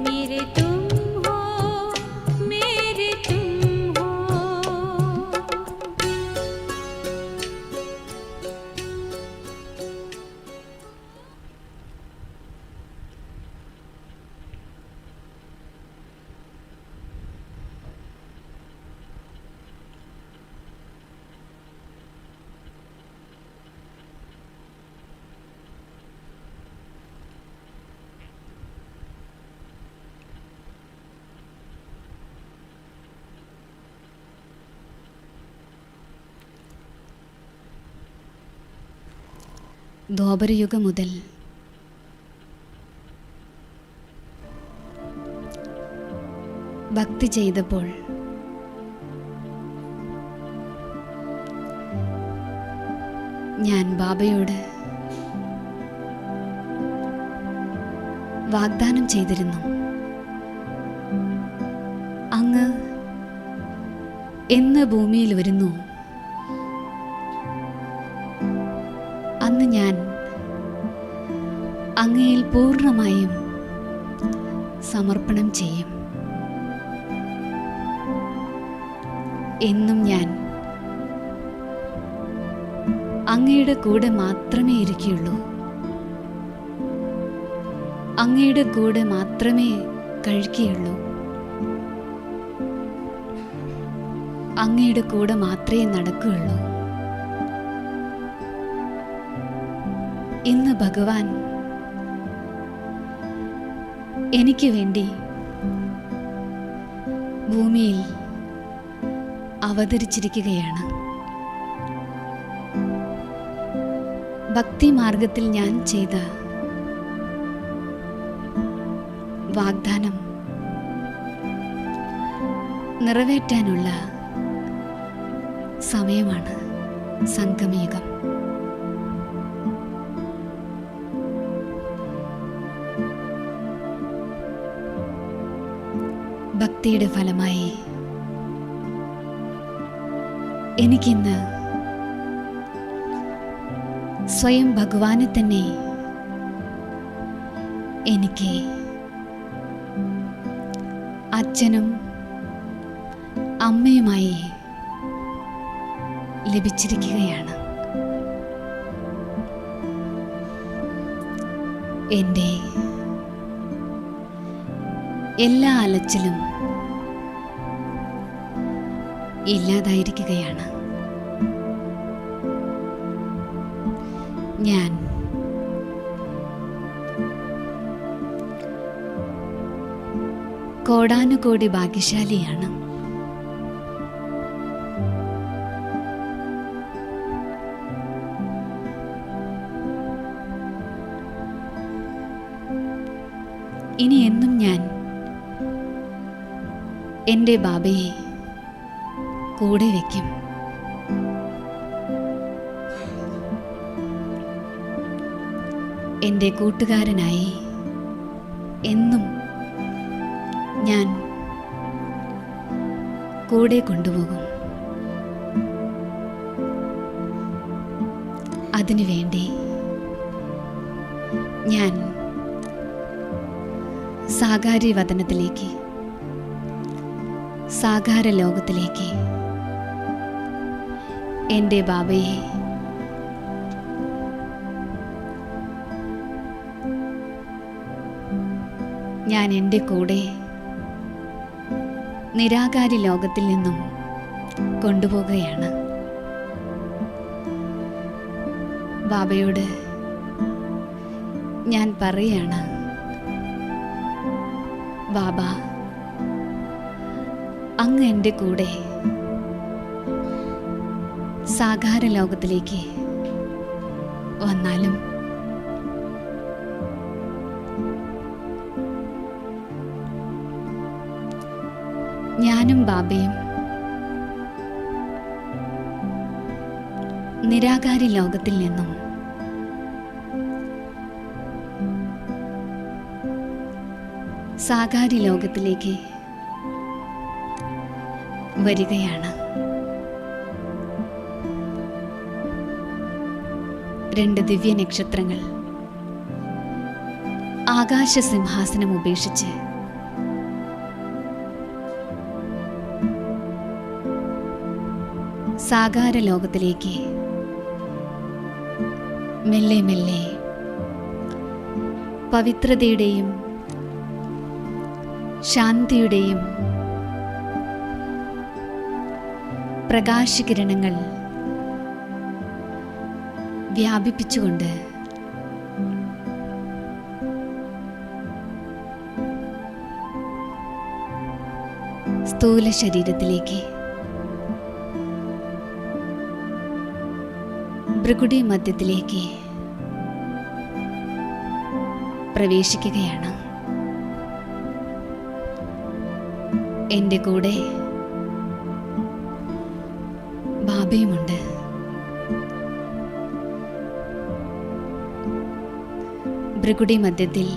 E: मेरे तुम हो, मेरे तुम हो।
D: ദ്വാപരയുഗം മുതൽ ഭക്തി ചെയ്തപ്പോൾ ഞാൻ ബാബയോട് വാഗ്ദാനം ചെയ്തിരുന്നു, അങ്ങ് എന്ന് ഭൂമിയിൽ വരുന്നു അന്ന് ഞാൻ അങ്ങയിൽ പൂർണ്ണമായും സമർപ്പണം ചെയ്യും. എന്നും ഞാൻ അങ്ങയുടെ കൂടെ മാത്രമേ ഇരിക്കുകയുള്ളൂ, അങ്ങയുടെ കൂടെ മാത്രമേ കഴിക്കുകയുള്ളൂ, അങ്ങയുടെ കൂടെ മാത്രമേ നടക്കുകയുള്ളൂ. ഇന്ന് ഭഗവാൻ എനിക്ക് വേണ്ടി ഭൂമിയിൽ അവതരിച്ചിരിക്കുകയാണ്. ഭക്തി മാർഗത്തിൽ ഞാൻ ചെയ്ത വാഗ്ദാനം നിറവേറ്റാനുള്ള സമയമാണ് സംഗമയുഗം. ഭക്തിയുടെ ഫലമായി എനിക്കിന്ന് സ്വയം ഭഗവാനെ തന്നെ എനിക്ക് അച്ഛനും അമ്മയുമായി ലഭിച്ചിരിക്കുകയാണ്. എൻ്റെ എല്ലാ അലച്ചിലും ഇല്ലാതായിരിക്കുകയാണ്. ഞാൻ കോടാനുകോടി ഭാഗ്യശാലിയാണ്. ഇനി എന്നും ഞാൻ എൻ്റെ ബാബയെ കൂടെ വയ്ക്കും. എൻ്റെ കൂട്ടുകാരനായി എന്നും ഞാൻ കൂടെ കൊണ്ടുപോകും. അതിനുവേണ്ടി ഞാൻ സാകാര്യവതനത്തിലേക്ക്, സാകാര ലോകത്തിലേക്ക് എൻ്റെ ബാബയെ ഞാൻ എൻ്റെ കൂടെ നിരാകാരി ലോകത്തിൽ നിന്നും കൊണ്ടുപോകുകയാണ്. ബാബയോട് ഞാൻ പറയാണ്, ബാബ, അങ്ങ് എൻ്റെ കൂടെ സാകാര ലോകത്തിലേക്ക് വന്നാലും ഞാനും ബാബയും നിരാകാരി ലോകത്തിൽ നിന്നും സാകാരി ലോകത്തിലേക്ക് വരികയാണ്. രണ്ട് ദിവ്യ നക്ഷത്രങ്ങൾ ആകാശസിംഹാസനം ഉപേക്ഷിച്ച് സാകാര ലോകത്തിലേക്ക് മെല്ലെ മെല്ലെ പവിത്രതയുടെയും ശാന്തിയുടെയും പ്രകാശകിരണങ്ങൾ വ്യാപിപ്പിച്ചുകൊണ്ട് സ്ഥൂല ശരീരത്തിലേക്ക് ഭൃകുടി മധ്യത്തിലേക്ക് പ്രവേശിക്കുകയാണ്. എൻ്റെ കൂടെ ബാബയുമുണ്ട്. ഭൃകുടി മധ്യത്തിൽ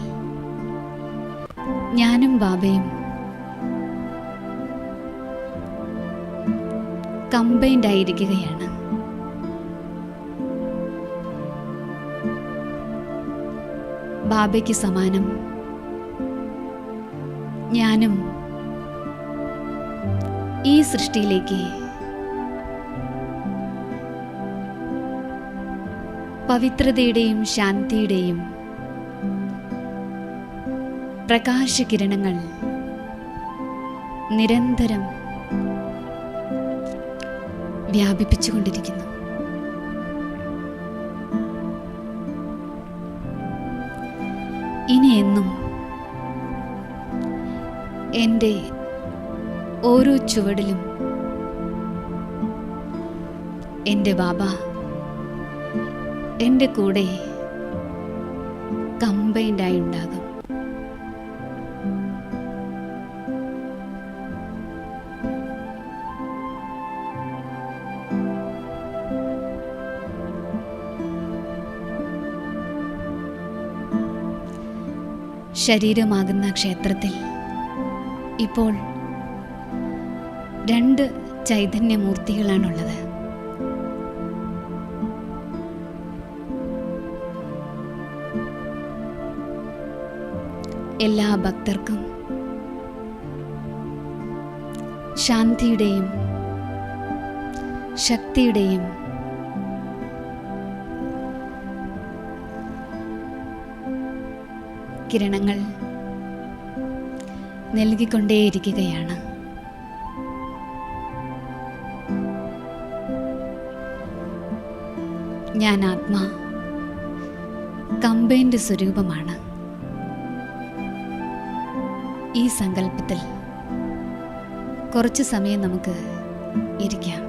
D: ഞാനും ബാബയും കമ്പൈൻഡ് ആയിരിക്കുകയാണ്. ബാബയ്ക്ക് സമാനം ഞാനും ഈ സൃഷ്ടിയിലേക്ക് പവിത്രതയുടെയും ശാന്തിയുടെയും പ്രകാശകിരണങ്ങൾ നിരന്തരം വ്യാപിപ്പിച്ചുകൊണ്ടിരിക്കുന്നു. ഇനി എന്നും എൻ്റെ ഓരോ ചുവടിലും എൻ്റെ ബാബ എൻ്റെ കൂടെ കമ്പൈൻഡായി ഉണ്ടാകും. ശരീരമാകുന്ന ക്ഷേത്രത്തിൽ ഇപ്പോൾ രണ്ട് ചൈതന്യമൂർത്തികളാണുള്ളത്. എല്ലാ ഭക്തർക്കും ശാന്തിയുടെയും ശക്തിയുടെയും കിരണങ്ങൾ നൽകിക്കൊണ്ടേയിരിക്കുകയാണ്. ഞാൻ ആത്മാ കമ്പൈൻഡ് സ്വരൂപമാണ്. ഈ സങ്കല്പത്തിൽ കുറച്ച് സമയം നമുക്ക് ഇരിക്കാം.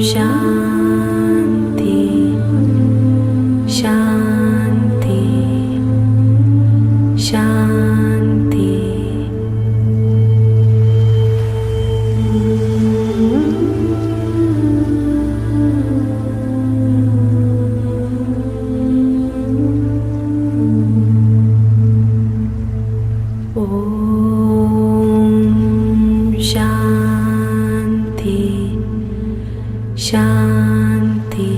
F: शांति शांति शांति। ओम शांति शांति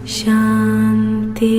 F: शांति।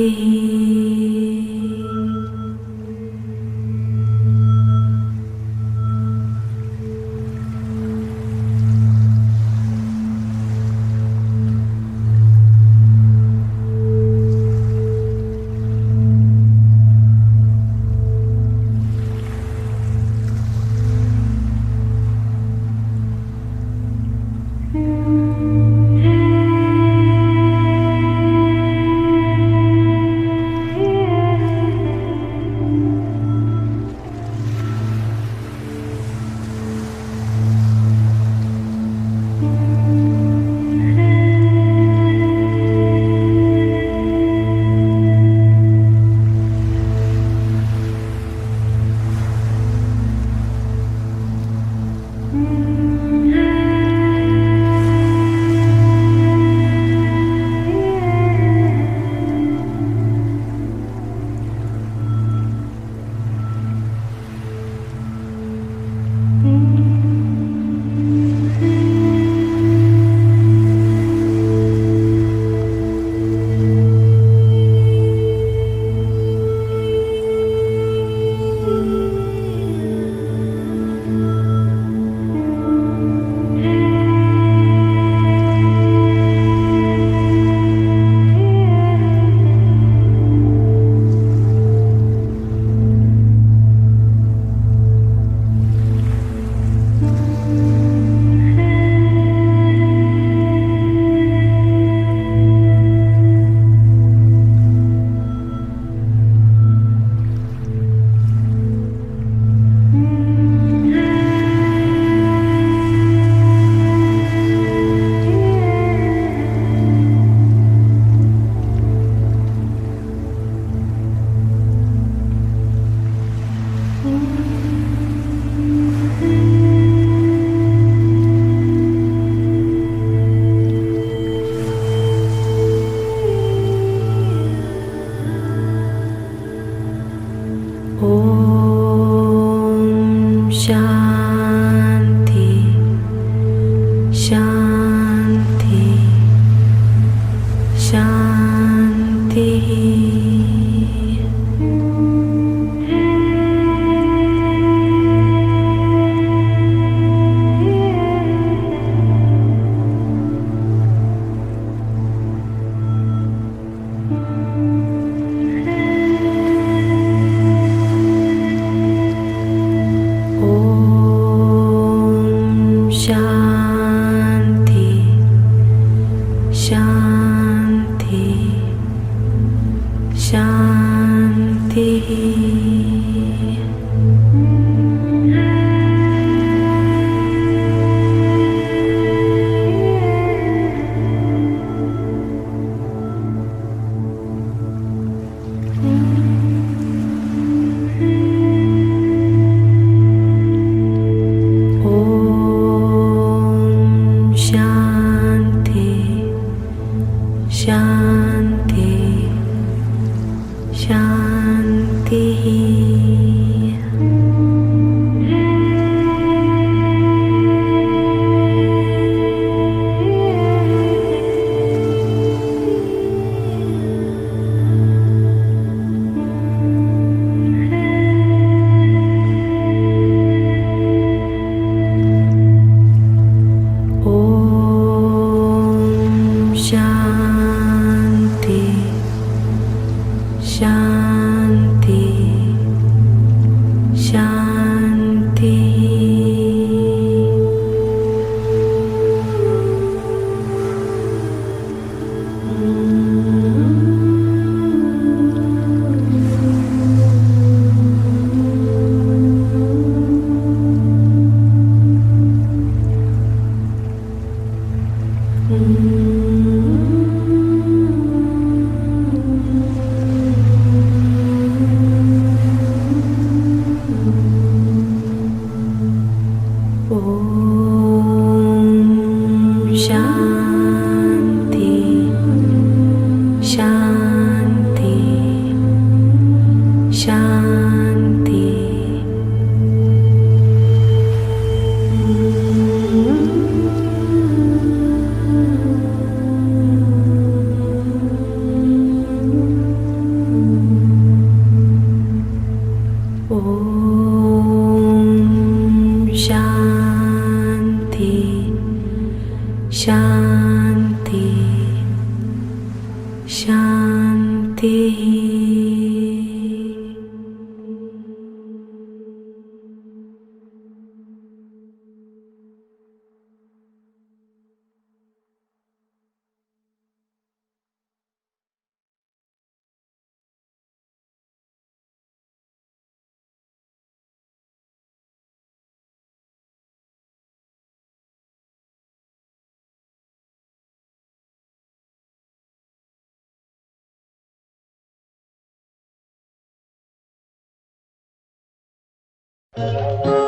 F: शांति शांति शांति शांति शांति शांति
B: Om